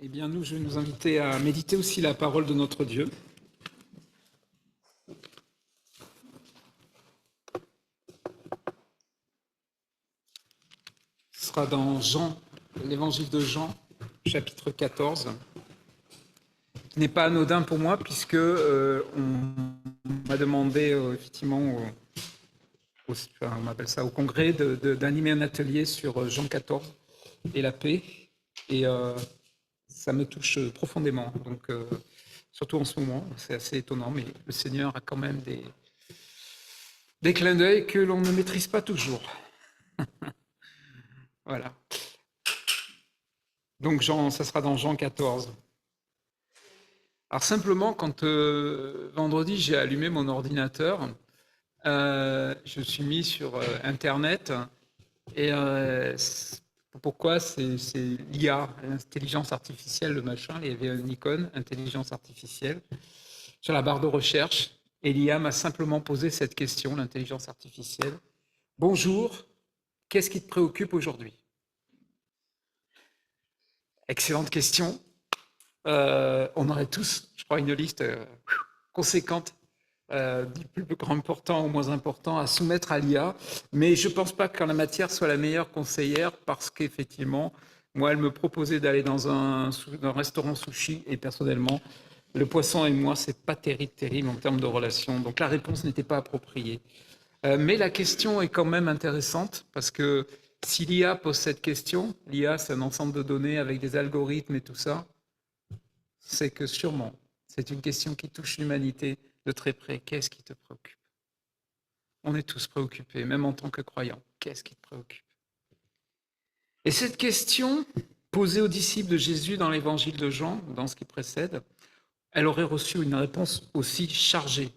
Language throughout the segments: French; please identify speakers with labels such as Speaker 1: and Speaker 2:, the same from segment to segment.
Speaker 1: Eh bien, je vais nous inviter à méditer aussi la parole de notre Dieu. Ce sera dans Jean, l'évangile de Jean, chapitre 14, qui n'est pas anodin pour moi, puisque on m'a demandé effectivement, on appelle ça au congrès, d'animer un atelier sur Jean 14 et la paix. Et ça me touche profondément. Donc, surtout en ce moment, c'est assez étonnant, mais le Seigneur a quand même des clins d'œil que l'on ne maîtrise pas toujours. Voilà. Donc, ça sera dans Jean 14. Alors, simplement, quand vendredi, j'ai allumé mon ordinateur, je me suis mis sur Internet. Et pourquoi c'est l'IA, l'intelligence artificielle, le machin. Il y avait une icône, intelligence artificielle, sur la barre de recherche. Et l'IA m'a simplement posé cette question, l'intelligence artificielle. Bonjour, qu'est-ce qui te préoccupe aujourd'hui? Excellente question. On aurait tous, je crois, une liste conséquente du plus important au moins important à soumettre à l'IA. Mais je ne pense pas qu'en la matière soit la meilleure conseillère parce qu'effectivement, moi, elle me proposait d'aller dans un restaurant sushi et personnellement, le poisson et moi, c'est pas terrible en termes de relations. Donc la réponse n'était pas appropriée. Mais la question est quand même intéressante parce que si l'IA pose cette question, l'IA c'est un ensemble de données avec des algorithmes et tout ça, c'est que sûrement, c'est une question qui touche l'humanité de très près. Qu'est-ce qui te préoccupe? On est tous préoccupés, même en tant que croyants. Qu'est-ce qui te préoccupe? Et cette question, posée aux disciples de Jésus dans l'évangile de Jean, dans ce qui précède, elle aurait reçu une réponse aussi chargée,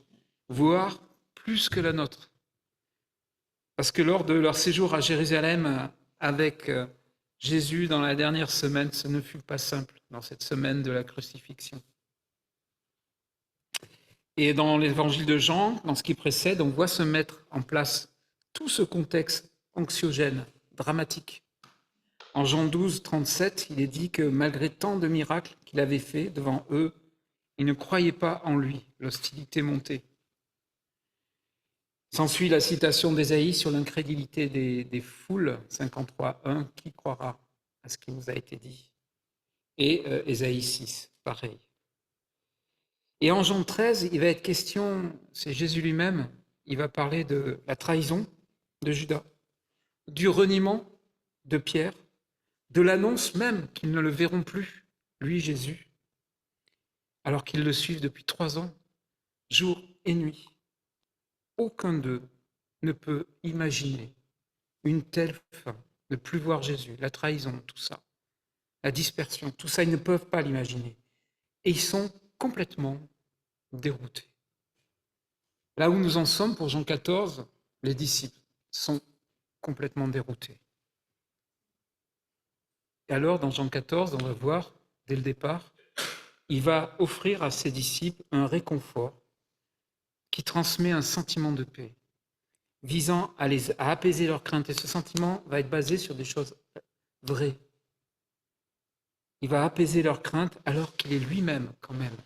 Speaker 1: voire plus que la nôtre. Parce que lors de leur séjour à Jérusalem avec Jésus dans la dernière semaine, ce ne fut pas simple dans cette semaine de la crucifixion. Et dans l'évangile de Jean, dans ce qui précède, on voit se mettre en place tout ce contexte anxiogène, dramatique. En Jean 12, 37, il est dit que malgré tant de miracles qu'il avait faits devant eux, ils ne croyaient pas en lui, l'hostilité montait. S'ensuit la citation d'Ésaïe sur l'incrédulité des foules, 53.1, qui croira à ce qui nous a été dit? Et Ésaïe 6, pareil. Et en Jean 13, il va être question, c'est Jésus lui-même, il va parler de la trahison de Judas, du reniement de Pierre, de l'annonce même qu'ils ne le verront plus, lui Jésus, alors qu'ils le suivent depuis 3 ans, jour et nuit. Aucun d'eux ne peut imaginer une telle fin, ne plus voir Jésus, la trahison, tout ça, la dispersion, tout ça, ils ne peuvent pas l'imaginer. Et ils sont complètement déroutés. Là où nous en sommes pour Jean 14, les disciples sont complètement déroutés. Et alors, dans Jean 14, on va voir, dès le départ, il va offrir à ses disciples un réconfort qui transmet un sentiment de paix, visant à apaiser leurs craintes. Et ce sentiment va être basé sur des choses vraies. Il va apaiser leurs craintes alors qu'il est lui-même, quand même,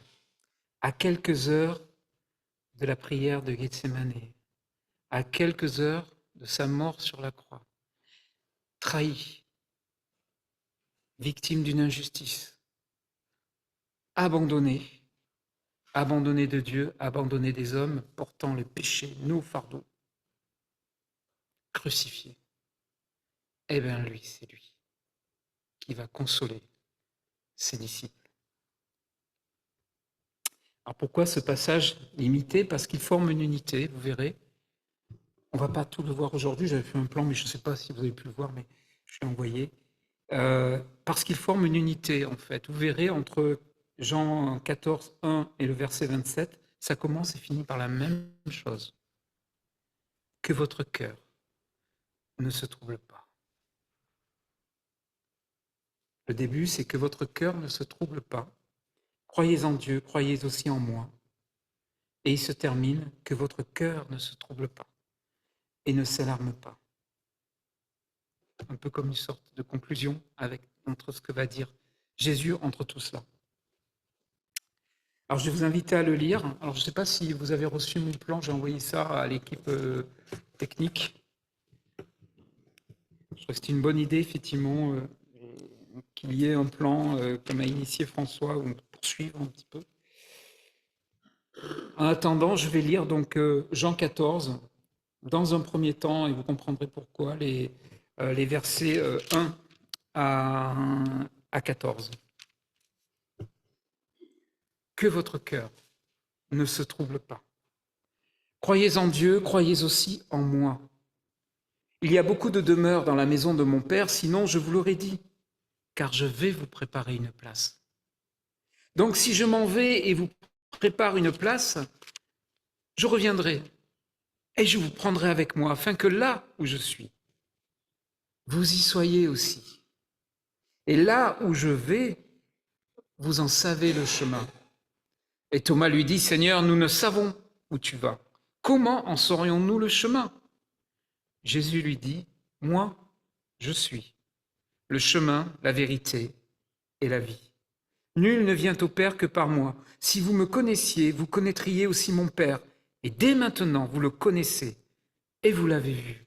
Speaker 1: à quelques heures de la prière de Gethsémane, à quelques heures de sa mort sur la croix, trahi, victime d'une injustice, abandonné de Dieu, abandonné des hommes, portant le péché, nos fardeaux, crucifié. Eh bien lui, c'est lui qui va consoler ses disciples. Alors pourquoi ce passage limité? Parce qu'il forme une unité, vous verrez. On ne va pas tout le voir aujourd'hui, j'avais fait un plan, mais je ne sais pas si vous avez pu le voir, mais je l'ai envoyé. Parce qu'il forme une unité, en fait. Vous verrez, entre Jean 14, 1 et le verset 27, ça commence et finit par la même chose. Que votre cœur ne se trouble pas. Le début, c'est que votre cœur ne se trouble pas. Croyez en Dieu, croyez aussi en moi. Et il se termine, que votre cœur ne se trouble pas et ne s'alarme pas. Un peu comme une sorte de conclusion entre ce que va dire Jésus entre tout cela. Alors, je vais vous inviter à le lire. Alors, je ne sais pas si vous avez reçu mon plan, j'ai envoyé ça à l'équipe technique. Je trouve que c'est une bonne idée, effectivement, qu'il y ait un plan, comme a initié François, où on peut poursuivre un petit peu. En attendant, je vais lire donc Jean 14, dans un premier temps, et vous comprendrez pourquoi, les versets 1 à 14. Que votre cœur ne se trouble pas. Croyez en Dieu, croyez aussi en moi. Il y a beaucoup de demeures dans la maison de mon Père, sinon je vous l'aurais dit, car je vais vous préparer une place. Donc si je m'en vais et vous prépare une place, je reviendrai et je vous prendrai avec moi, afin que là où je suis, vous y soyez aussi. Et là où je vais, vous en savez le chemin. Et Thomas lui dit, Seigneur, nous ne savons où tu vas. Comment en saurions-nous le chemin? Jésus lui dit, moi, je suis le chemin, la vérité et la vie. Nul ne vient au Père que par moi. Si vous me connaissiez, vous connaîtriez aussi mon Père. Et dès maintenant, vous le connaissez et vous l'avez vu.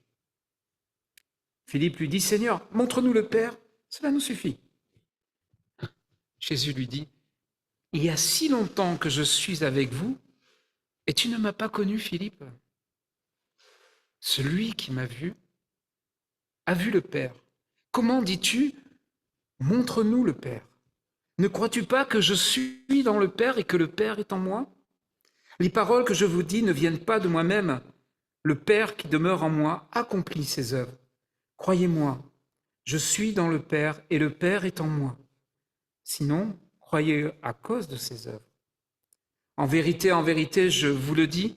Speaker 1: Philippe lui dit, Seigneur, montre-nous le Père, cela nous suffit. Jésus lui dit, il y a si longtemps que je suis avec vous, et tu ne m'as pas connu, Philippe. Celui qui m'a vu a vu le Père. Comment dis-tu, montre-nous le Père? Ne crois-tu pas que je suis dans le Père et que le Père est en moi? Les paroles que je vous dis ne viennent pas de moi-même. Le Père qui demeure en moi accomplit ses œuvres. Croyez-moi, je suis dans le Père et le Père est en moi. Sinon, croyez à cause de ses œuvres. En vérité, je vous le dis,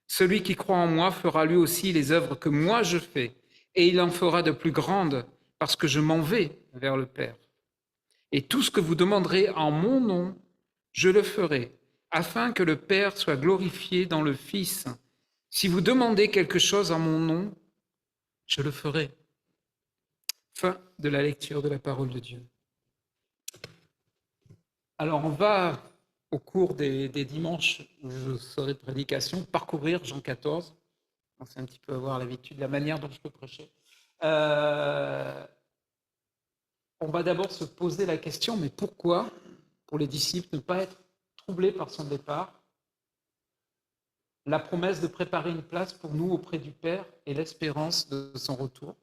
Speaker 1: celui qui croit en moi fera lui aussi les œuvres que moi je fais, et il en fera de plus grandes, parce que je m'en vais vers le Père. Et tout ce que vous demanderez en mon nom, je le ferai, afin que le Père soit glorifié dans le Fils. Si vous demandez quelque chose en mon nom, je le ferai. Fin de la lecture de la parole de Dieu. Alors, on va, au cours des dimanches où je serai de prédication, parcourir Jean 14. On sait un petit peu avoir l'habitude de la manière dont je peux prêcher. On va d'abord se poser la question, mais pourquoi, pour les disciples, ne pas être troublés par son départ? La promesse de préparer une place pour nous auprès du Père et l'espérance de son retour.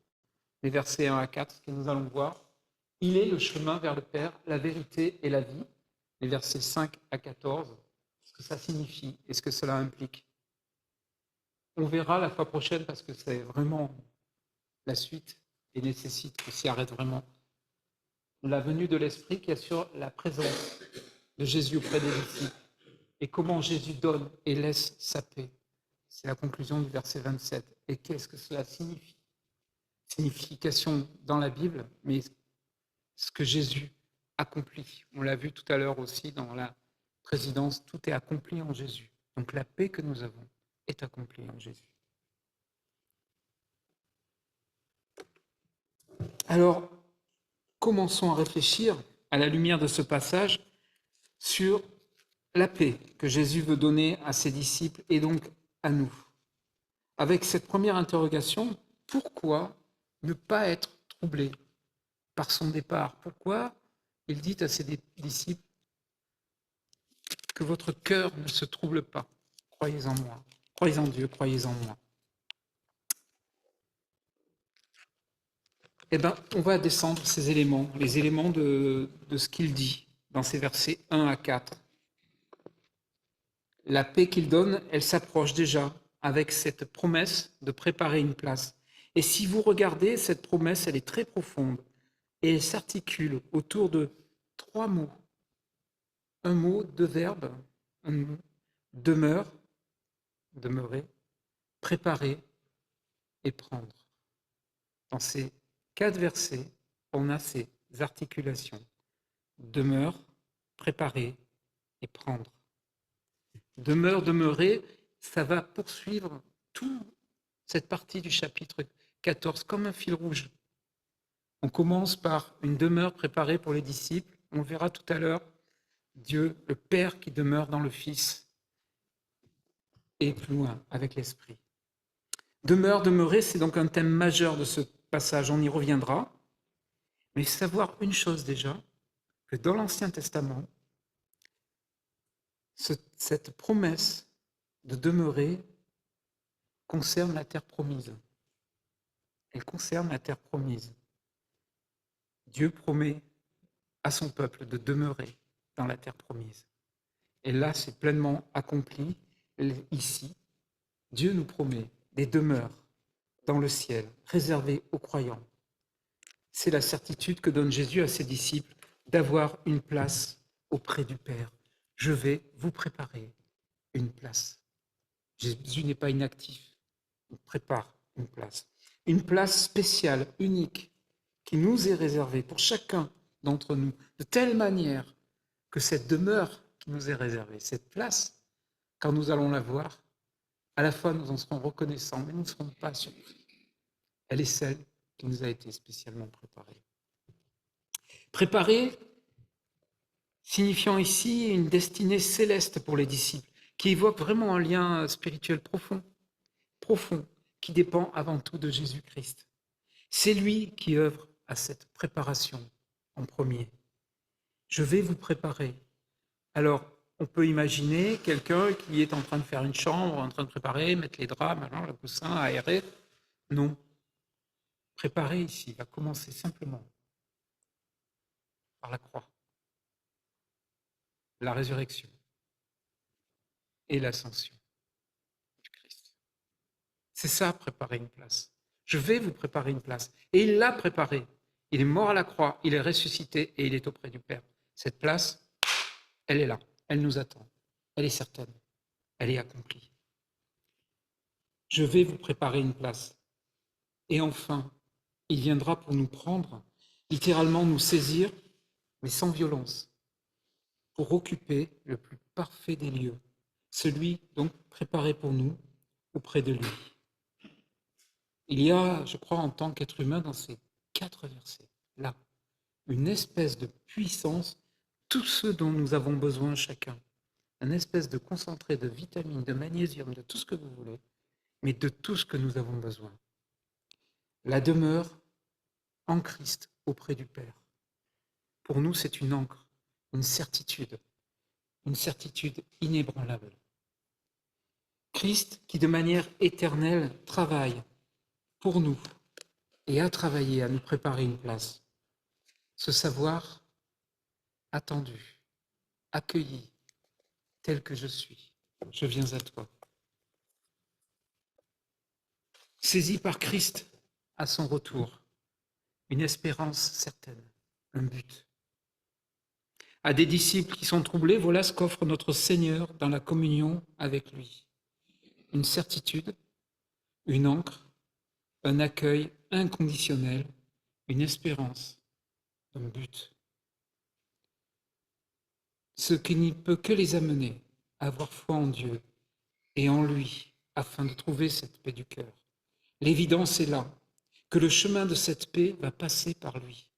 Speaker 1: Les versets 1 à 4 que nous allons voir. Il est le chemin vers le Père, la vérité et la vie. Les versets 5 à 14. Ce que ça signifie et ce que cela implique. On verra la fois prochaine parce que c'est vraiment la suite et nécessite qu'on s'y arrête vraiment. La venue de l'Esprit qui assure la présence de Jésus auprès des disciples et comment Jésus donne et laisse sa paix. C'est la conclusion du verset 27. Et qu'est-ce que cela signifie? Signification dans la Bible, mais ce que Jésus accomplit. On l'a vu tout à l'heure aussi dans la présidence, tout est accompli en Jésus. Donc la paix que nous avons est accomplie en Jésus. Alors, commençons à réfléchir à la lumière de ce passage sur la paix que Jésus veut donner à ses disciples et donc à nous. Avec cette première interrogation, pourquoi ne pas être troublé par son départ? Pourquoi il dit à ses disciples que votre cœur ne se trouble pas? Croyez en moi, croyez en Dieu, croyez en moi. Eh bien, on va descendre ces éléments, les éléments de ce qu'il dit dans ces versets 1 à 4. La paix qu'il donne, elle s'approche déjà avec cette promesse de préparer une place. Et si vous regardez, cette promesse, elle est très profonde et elle s'articule autour de 3 mots. Un mot, 2 verbes, un mot, demeure, demeurer, préparer et prendre. Dans ces 4 versets, on a ces articulations. Demeure, préparer et prendre. Demeure, demeurer, ça va poursuivre toute cette partie du chapitre 14 comme un fil rouge. On commence par une demeure préparée pour les disciples on le verra tout à l'heure, Dieu, le Père qui demeure dans le Fils, et plus loin, avec l'Esprit. Demeurer, c'est donc un thème majeur de ce passage, on y reviendra. Mais savoir une chose déjà, que dans l'Ancien Testament, cette promesse de demeurer concerne la terre promise. Elle concerne la terre promise. Dieu promet à son peuple de demeurer dans la terre promise. Et là, c'est pleinement accompli ici. Dieu nous promet des demeures dans le ciel, réservées aux croyants. C'est la certitude que donne Jésus à ses disciples d'avoir une place auprès du Père. Je vais vous préparer une place. Jésus n'est pas inactif, il prépare une place. Une place spéciale, unique, qui nous est réservée pour chacun d'entre nous, de telle manière que cette demeure qui nous est réservée, cette place, quand nous allons la voir, à la fois nous en serons reconnaissants, mais nous ne serons pas surpris. Elle est celle qui nous a été spécialement préparée. Préparée, signifiant ici une destinée céleste pour les disciples, qui évoque vraiment un lien spirituel profond, qui dépend avant tout de Jésus-Christ. C'est lui qui œuvre à cette préparation en premier. Je vais vous préparer. Alors, on peut imaginer quelqu'un qui est en train de faire une chambre, en train de préparer, mettre les draps, le coussin, aérer. Non. Préparer ici va commencer simplement par la croix, la résurrection et l'ascension du Christ. C'est ça, préparer une place. Je vais vous préparer une place. Et il l'a préparée. Il est mort à la croix, il est ressuscité et il est auprès du Père. Cette place, elle est là, elle nous attend. Elle est certaine, elle est accomplie. Je vais vous préparer une place. Et enfin, il viendra pour nous prendre, littéralement nous saisir, mais sans violence, pour occuper le plus parfait des lieux, celui donc préparé pour nous auprès de lui. Il y a, je crois, en tant qu'être humain, dans ces 4 versets, là, une espèce de puissance, tout ce dont nous avons besoin chacun, une espèce de concentré de vitamines, de magnésium, de tout ce que vous voulez, mais de tout ce que nous avons besoin. La demeure en Christ auprès du Père. Pour nous, c'est une ancre, une certitude inébranlable. Christ qui, de manière éternelle, travaille pour nous et a travaillé à nous préparer une place. Ce savoir attendu, accueilli, tel que je suis, je viens à toi. Saisi par Christ à son retour, une espérance certaine, un but. À des disciples qui sont troublés, voilà ce qu'offre notre Seigneur dans la communion avec lui. Une certitude, une ancre, un accueil inconditionnel, une espérance, un but. Ce qui ne peut que les amener à avoir foi en Dieu et en lui, afin de trouver cette paix du cœur. L'évidence est là, que le chemin de cette paix va passer par lui.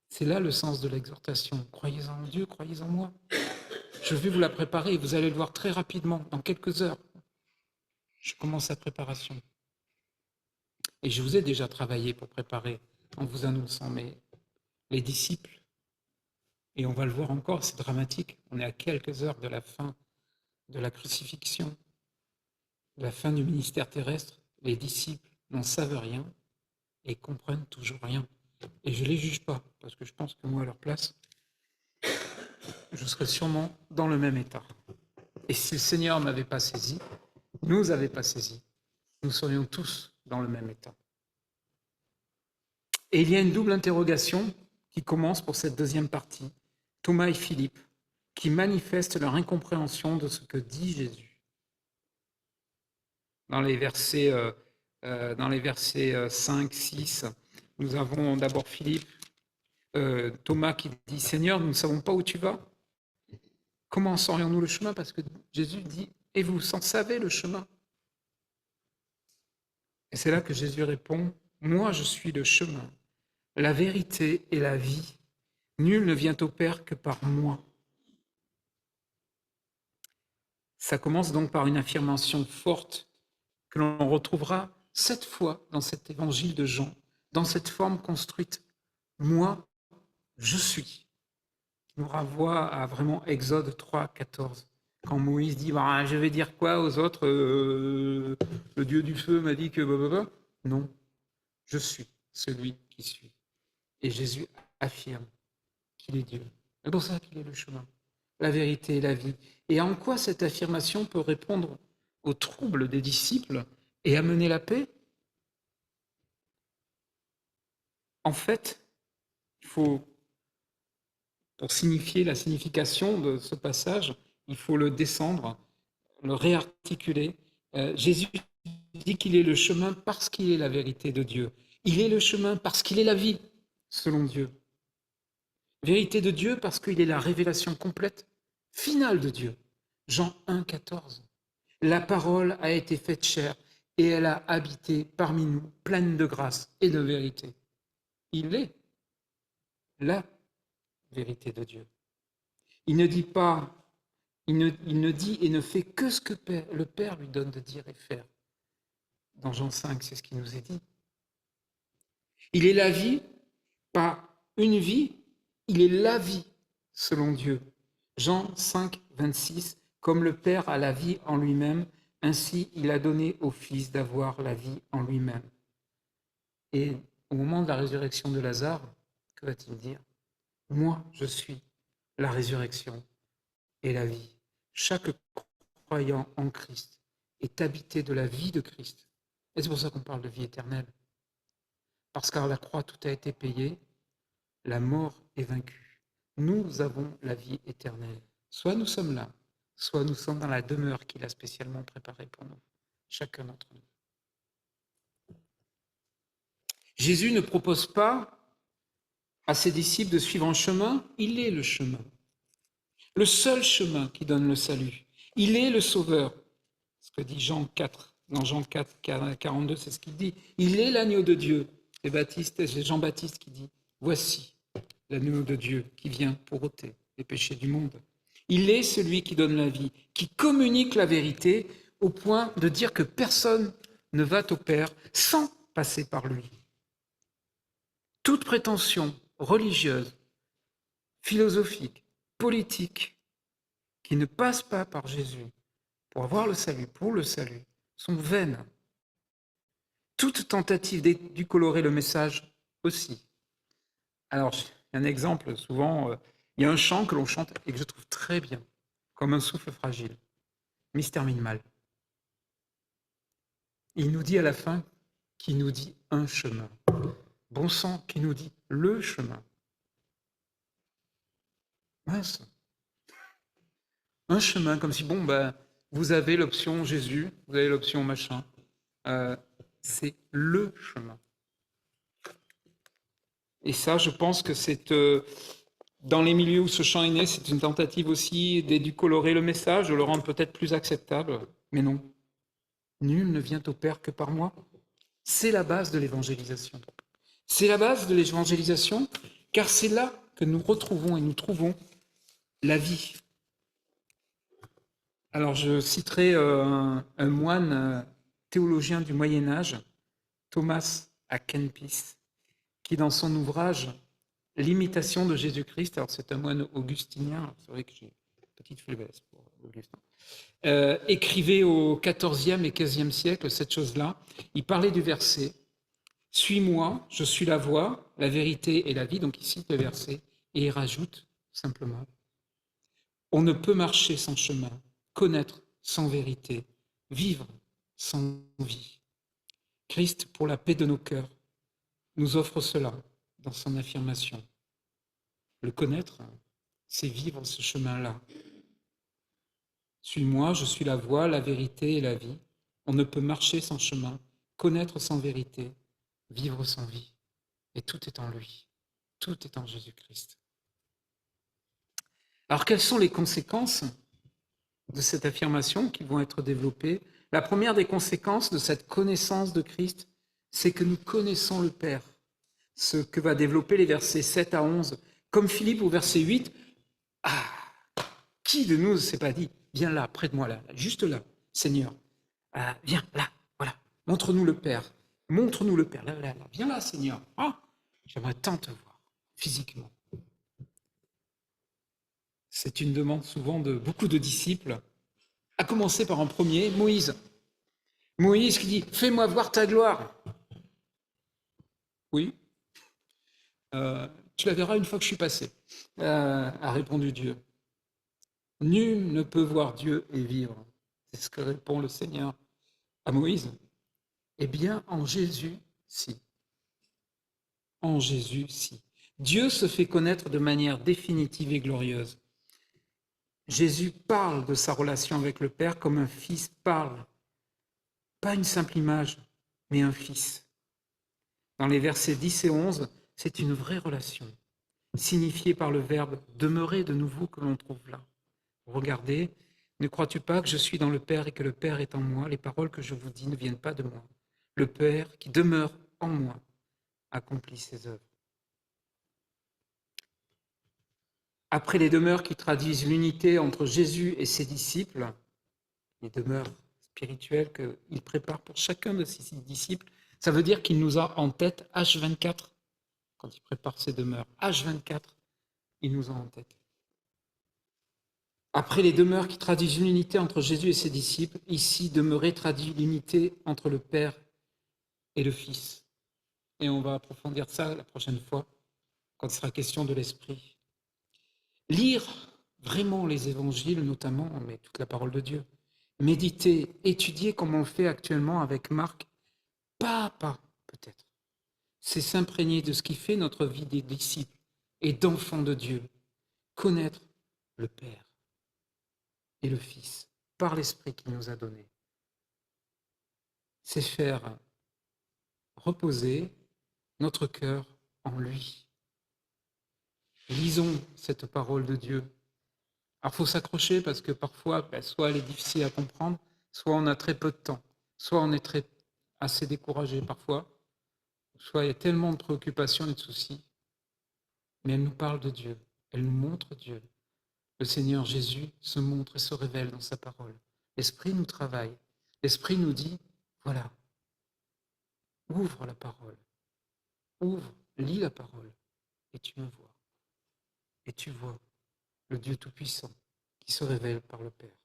Speaker 1: C'est là le sens de l'exhortation. Croyez en Dieu, croyez en moi. Je vais vous la préparer et vous allez le voir très rapidement, dans quelques heures. Je commence la préparation. Et je vous ai déjà travaillé pour préparer en vous annonçant, mais les disciples, et on va le voir encore, c'est dramatique, on est à quelques heures de la fin de la crucifixion, de la fin du ministère terrestre, les disciples n'en savent rien et comprennent toujours rien. Et je ne les juge pas, parce que je pense que moi, à leur place, je serais sûrement dans le même état. Et si le Seigneur ne m'avait pas saisi, nous avait pas saisi, nous serions tous dans le même état. Et il y a une double interrogation qui commence pour cette deuxième partie. Thomas et Philippe, qui manifestent leur incompréhension de ce que dit Jésus. Dans les versets 5, 6, nous avons d'abord Philippe, Thomas qui dit « Seigneur, nous ne savons pas où tu vas. Comment saurions-nous le chemin ?» Parce que Jésus dit « Et vous en savez le chemin ?» Et c'est là que Jésus répond « Moi, je suis le chemin, la vérité et la vie. Nul ne vient au Père que par moi. Ça commence donc par une affirmation forte que l'on retrouvera 7 fois dans cet évangile de Jean, dans cette forme construite. Moi, je suis. Qui nous renvoie à vraiment Exode 3, 14. Quand Moïse dit bah, je vais dire quoi aux autres le Dieu du feu m'a dit que blablabla. Non, je suis celui qui suis. Et Jésus affirme qu'il est Dieu. C'est pour ça qu'il est le chemin, la vérité et la vie. Et en quoi cette affirmation peut répondre aux troubles des disciples et amener la paix? En fait, il faut, pour signifier la signification de ce passage, il faut le descendre, le réarticuler. Jésus dit qu'il est le chemin parce qu'il est la vérité de Dieu. Il est le chemin parce qu'il est la vie, selon Dieu. Vérité de Dieu parce qu'il est la révélation complète, finale de Dieu. Jean 1, 14. La parole a été faite chair et elle a habité parmi nous, pleine de grâce et de vérité. Il est la vérité de Dieu. Il ne dit pas, il ne dit et ne fait que ce que le Père lui donne de dire et faire. Dans Jean 5, c'est ce qui nous est dit. Il est la vie, pas une vie, il est la vie selon Dieu. Jean 5, 26, comme le Père a la vie en lui-même, ainsi il a donné au Fils d'avoir la vie en lui-même. Et au moment de la résurrection de Lazare, que va-t-il dire? Moi, je suis la résurrection et la vie. Chaque croyant en Christ est habité de la vie de Christ. Et c'est pour ça qu'on parle de vie éternelle. Parce qu'à la croix, tout a été payé, la mort est vaincue. Nous avons la vie éternelle. Soit nous sommes là, soit nous sommes dans la demeure qu'il a spécialement préparée pour nous, chacun d'entre nous. Jésus ne propose pas à ses disciples de suivre un chemin, il est le chemin. Le seul chemin qui donne le salut. Il est le sauveur. Ce que dit Jean 4, dans Jean 4, 42, c'est ce qu'il dit. Il est l'agneau de Dieu. C'est Jean-Baptiste qui dit, voici l'agneau de Dieu qui vient pour ôter les péchés du monde. Il est celui qui donne la vie, qui communique la vérité au point de dire que personne ne va au Père sans passer par lui. Toute prétention religieuse, philosophique, politique, qui ne passe pas par Jésus pour avoir le salut, pour le salut, sont vaines. Toute tentative d'édulcorer le message aussi. Alors, un exemple, souvent, il y a un chant que l'on chante et que je trouve très bien, comme un souffle fragile, mais il se termine mal. Il nous dit à la fin qu'il nous dit un chemin. Bon sang, qui nous dit le chemin. Mince. Un chemin, comme si, bon, ben, vous avez l'option Jésus, vous avez l'option machin. C'est le chemin. Et ça, je pense que c'est, dans les milieux où ce chant est né, c'est une tentative aussi d'édulcorer le message, de le rendre peut-être plus acceptable. Mais non. Nul ne vient au Père que par moi. C'est la base de l'évangélisation. C'est la base de l'évangélisation, car c'est là que nous retrouvons et nous trouvons la vie. Alors, je citerai un moine théologien du Moyen-Âge, Thomas à Kempis, qui, dans son ouvrage L'imitation de Jésus-Christ, alors c'est un moine augustinien, c'est vrai que j'ai une petite faiblesse pour Augustin, écrivait au XIVe et XVe siècle cette chose-là. Il parlait du verset « Suis-moi, je suis la voie, la vérité et la vie », donc il cite le verset, et il rajoute simplement « On ne peut marcher sans chemin, connaître sans vérité, vivre sans vie. Christ, pour la paix de nos cœurs, nous offre cela dans son affirmation. Le connaître, c'est vivre ce chemin-là. Suis-moi, je suis la voie, la vérité et la vie. On ne peut marcher sans chemin, connaître sans vérité, vivre sans vie. Et tout est en lui. Tout est en Jésus-Christ. Alors, quelles sont les conséquences de cette affirmation qui vont être développées? La première des conséquences de cette connaissance de Christ, c'est que nous connaissons le Père. Ce que va développer les versets 7 à 11, Comme Philippe au verset 8, ah, qui de nous ne s'est pas dit, viens là, près de moi, là, juste là, Seigneur, viens là, voilà, montre-nous le Père, montre-nous le Père, là, là, là, viens là, Seigneur. Ah, j'aimerais tant te voir, physiquement. C'est une demande souvent de beaucoup de disciples, à commencer par un premier, Moïse. Moïse qui dit, fais-moi voir ta gloire. Oui, tu la verras une fois que je suis passé, a répondu Dieu. Nul ne peut voir Dieu et vivre. C'est ce que répond le Seigneur à Moïse. Eh bien, en Jésus, si. En Jésus, si. Dieu se fait connaître de manière définitive et glorieuse. Jésus parle de sa relation avec le Père comme un fils parle. Pas une simple image, mais un fils. Dans les versets 10 et 11, c'est une vraie relation, signifiée par le verbe demeurer de nouveau que l'on trouve là. Regardez, ne crois-tu pas que je suis dans le Père et que le Père est en moi? Les paroles que je vous dis ne viennent pas de moi. Le Père qui demeure en moi accomplit ses œuvres. Après les demeures qui traduisent l'unité entre Jésus et ses disciples, les demeures spirituelles qu'il prépare pour chacun de ses disciples, ça veut dire qu'il nous a en tête H24 quand il prépare ses demeures. H24, il nous a en tête. Après les demeures qui traduisent l'unité entre Jésus et ses disciples, ici, demeurer traduit l'unité entre le Père et le Fils. Et on va approfondir ça la prochaine fois, quand il sera question de l'Esprit. Lire vraiment les évangiles, notamment, mais toute la parole de Dieu. Méditer, étudier comme on le fait actuellement avec Marc, pas à pas, peut-être. C'est s'imprégner de ce qui fait notre vie des disciples et d'enfants de Dieu. Connaître le Père et le Fils par l'Esprit qu'il nous a donné. C'est faire reposer notre cœur en lui. Lisons cette parole de Dieu. Alors, il faut s'accrocher parce que parfois, soit elle est difficile à comprendre, soit on a très peu de temps, soit on est assez découragé parfois, soit il y a tellement de préoccupations et de soucis. Mais elle nous parle de Dieu, elle nous montre Dieu. Le Seigneur Jésus se montre et se révèle dans sa parole. L'Esprit nous travaille. L'Esprit nous dit, voilà, ouvre la parole, ouvre, lis la parole, et tu me vois. Et tu vois le Dieu Tout-Puissant qui se révèle par le Père.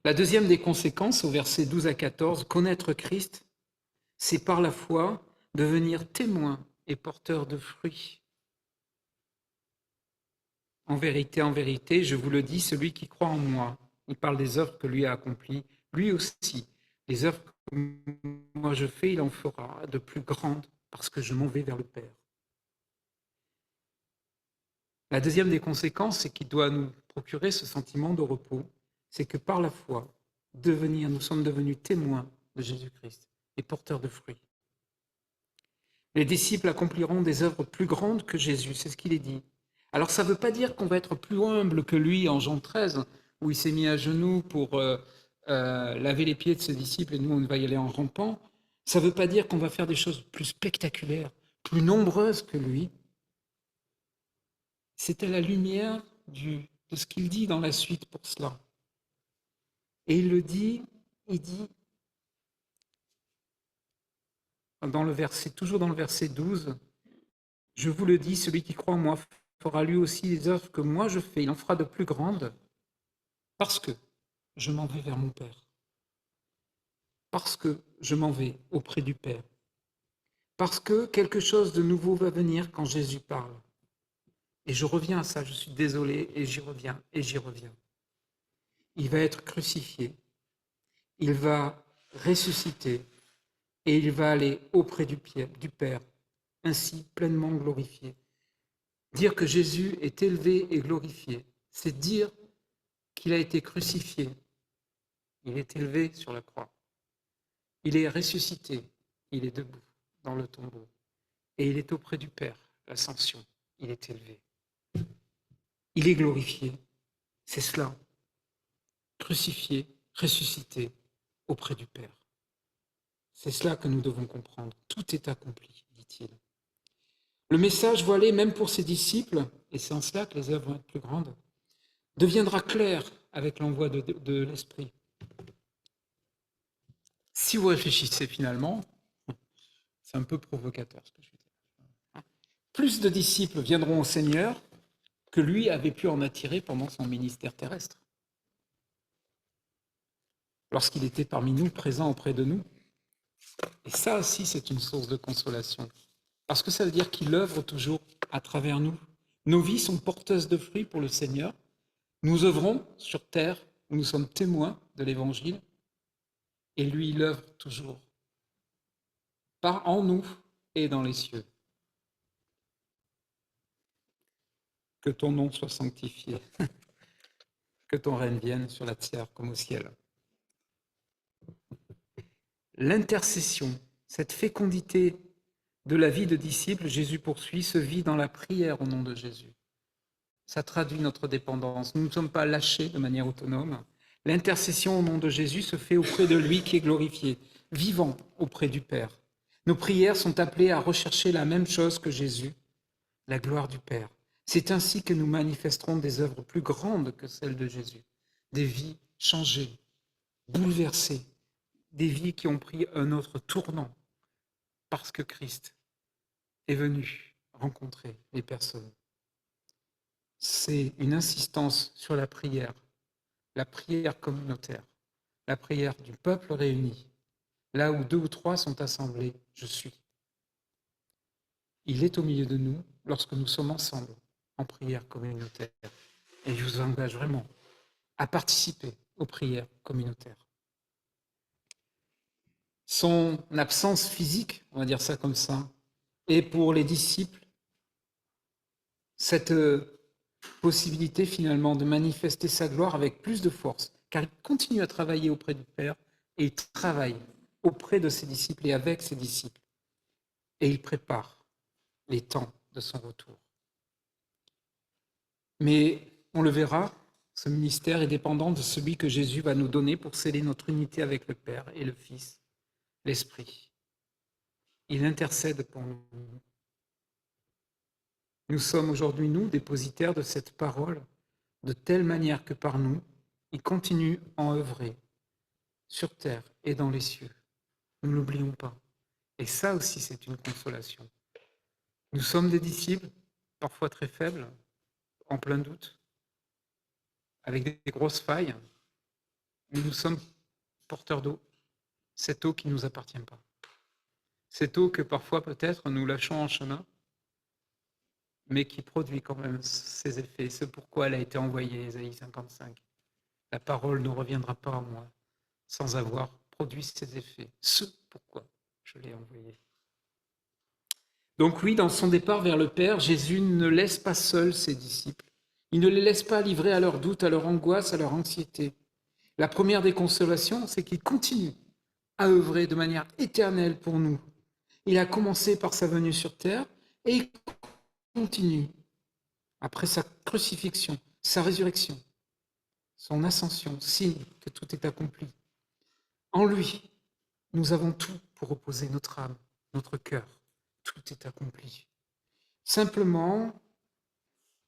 Speaker 1: La deuxième des conséquences, au verset 12 à 14, connaître Christ, c'est par la foi devenir témoin et porteur de fruits. En vérité, je vous le dis, celui qui croit en moi, il parle des œuvres que lui a accomplies, lui aussi, les œuvres que moi je fais, il en fera de plus grandes parce que je m'en vais vers le Père. La deuxième des conséquences, c'est qu'il doit nous procurer ce sentiment de repos, c'est que par la foi, nous sommes devenus témoins de Jésus-Christ et porteurs de fruits. Les disciples accompliront des œuvres plus grandes que Jésus, c'est ce qu'il est dit. Alors ça ne veut pas dire qu'on va être plus humble que lui en Jean 13, où il s'est mis à genoux pour laver les pieds de ses disciples et nous on va y aller en rampant. Ça ne veut pas dire qu'on va faire des choses plus spectaculaires, plus nombreuses que lui. C'est à la lumière de ce qu'il dit dans la suite pour cela. Et il dit, toujours dans le verset 12, je vous le dis, celui qui croit en moi fera lui aussi les œuvres que moi je fais. Il en fera de plus grandes parce que je m'en vais vers mon Père. Parce que je m'en vais auprès du Père. Parce que quelque chose de nouveau va venir quand Jésus parle. Et je reviens à ça, je suis désolé, et j'y reviens, et j'y reviens. Il va être crucifié, il va ressusciter, et il va aller auprès du Père, ainsi pleinement glorifié. Dire que Jésus est élevé et glorifié, c'est dire qu'il a été crucifié, il est élevé sur la croix, il est ressuscité, il est debout dans le tombeau, et il est auprès du Père, l'ascension, il est élevé. Il est glorifié, c'est cela, crucifié, ressuscité, auprès du Père. C'est cela que nous devons comprendre. Tout est accompli, dit-il. Le message voilé, même pour ses disciples, et c'est en cela que les œuvres vont être plus grandes, deviendra clair avec l'envoi de l'Esprit. Si vous réfléchissez finalement, c'est un peu provocateur ce que je veux dire. Plus de disciples viendront au Seigneur que lui avait pu en attirer pendant son ministère terrestre. Lorsqu'il était parmi nous, présent auprès de nous. Et ça aussi, c'est une source de consolation. Parce que ça veut dire qu'il œuvre toujours à travers nous. Nos vies sont porteuses de fruits pour le Seigneur. Nous œuvrons sur terre où nous sommes témoins de l'Évangile. Et lui, il œuvre toujours. Par en nous et dans les cieux. Que ton nom soit sanctifié. Que ton règne vienne sur la terre comme au ciel. L'intercession, cette fécondité de la vie de disciple, Jésus poursuit, se vit dans la prière au nom de Jésus. Ça traduit notre dépendance. Nous ne sommes pas lâchés de manière autonome. L'intercession au nom de Jésus se fait auprès de lui qui est glorifié, vivant auprès du Père. Nos prières sont appelées à rechercher la même chose que Jésus, la gloire du Père. C'est ainsi que nous manifesterons des œuvres plus grandes que celles de Jésus, des vies changées, bouleversées, des vies qui ont pris un autre tournant parce que Christ est venu rencontrer les personnes. C'est une insistance sur la prière communautaire, la prière du peuple réuni. Là où 2 ou 3 sont assemblés, je suis. Il est au milieu de nous lorsque nous sommes ensemble en prière communautaire. Et je vous engage vraiment à participer aux prières communautaires. Son absence physique, on va dire ça comme ça, est pour les disciples cette possibilité finalement de manifester sa gloire avec plus de force, car il continue à travailler auprès du Père et il travaille auprès de ses disciples et avec ses disciples. Et il prépare les temps de son retour. Mais on le verra, ce ministère est dépendant de celui que Jésus va nous donner pour sceller notre unité avec le Père et le Fils, l'Esprit. Il intercède pour nous. Nous sommes aujourd'hui, nous, dépositaires de cette parole, de telle manière que par nous, il continue à œuvrer sur terre et dans les cieux. Nous ne l'oublions pas. Et ça aussi, c'est une consolation. Nous sommes des disciples, parfois très faibles, en plein doute, avec des grosses failles, mais nous sommes porteurs d'eau, cette eau qui ne nous appartient pas. Cette eau que parfois peut-être nous lâchons en chemin, mais qui produit quand même ses effets. C'est pourquoi elle a été envoyée, Ésaïe 55. La parole ne reviendra pas à moi sans avoir produit ses effets. Ce pourquoi je l'ai envoyée. Donc oui, dans son départ vers le Père, Jésus ne laisse pas seuls ses disciples. Il ne les laisse pas livrer à leurs doutes, à leur angoisse, à leur anxiété. La première des consolations, c'est qu'il continue à œuvrer de manière éternelle pour nous. Il a commencé par sa venue sur terre et il continue après sa crucifixion, sa résurrection, son ascension, signe que tout est accompli. En lui, nous avons tout pour reposer notre âme, notre cœur. Tout est accompli. Simplement,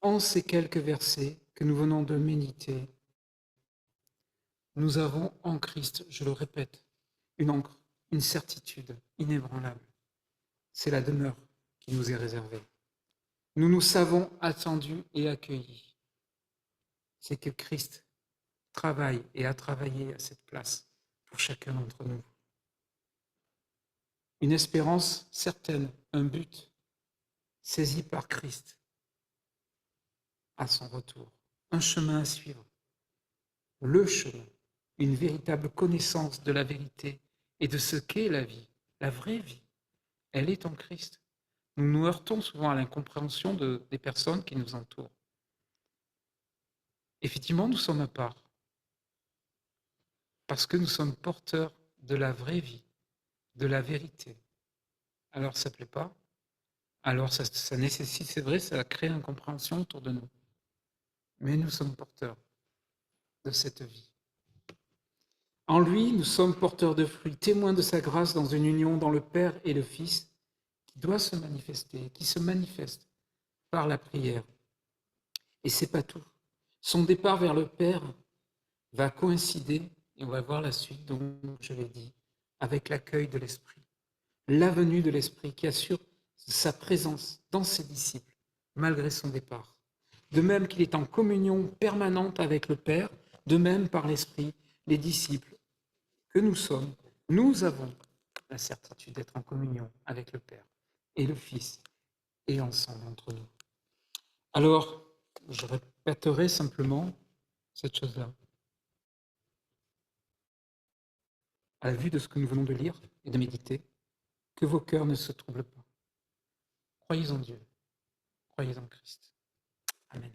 Speaker 1: en ces quelques versets que nous venons de méditer, nous avons en Christ, je le répète, une ancre, une certitude inébranlable. C'est la demeure qui nous est réservée. Nous nous savons attendus et accueillis. C'est que Christ travaille et a travaillé à cette place pour chacun d'entre nous. Une espérance certaine, un but saisi par Christ à son retour, un chemin à suivre, le chemin, une véritable connaissance de la vérité et de ce qu'est la vie, la vraie vie. Elle est en Christ. Nous nous heurtons souvent à l'incompréhension des personnes qui nous entourent. Effectivement, nous sommes à part, parce que nous sommes porteurs de la vraie vie, de la vérité. Alors ça ne plaît pas, alors ça nécessite, c'est vrai, ça crée une incompréhension autour de nous. Mais nous sommes porteurs de cette vie. En lui, nous sommes porteurs de fruits, témoins de sa grâce dans une union dans le Père et le Fils, qui doit se manifester, qui se manifeste par la prière. Et c'est pas tout. Son départ vers le Père va coïncider, et on va voir la suite, donc je l'ai dit, avec l'accueil de l'Esprit, la venue de l'Esprit qui assure sa présence dans ses disciples, malgré son départ. De même qu'il est en communion permanente avec le Père, de même par l'Esprit, les disciples que nous sommes, nous avons la certitude d'être en communion avec le Père et le Fils, et ensemble entre nous. Alors, je répéterai simplement cette chose-là. À la vue de ce que nous venons de lire et de méditer, que vos cœurs ne se troublent pas. Croyez en Dieu, croyez en Christ. Amen.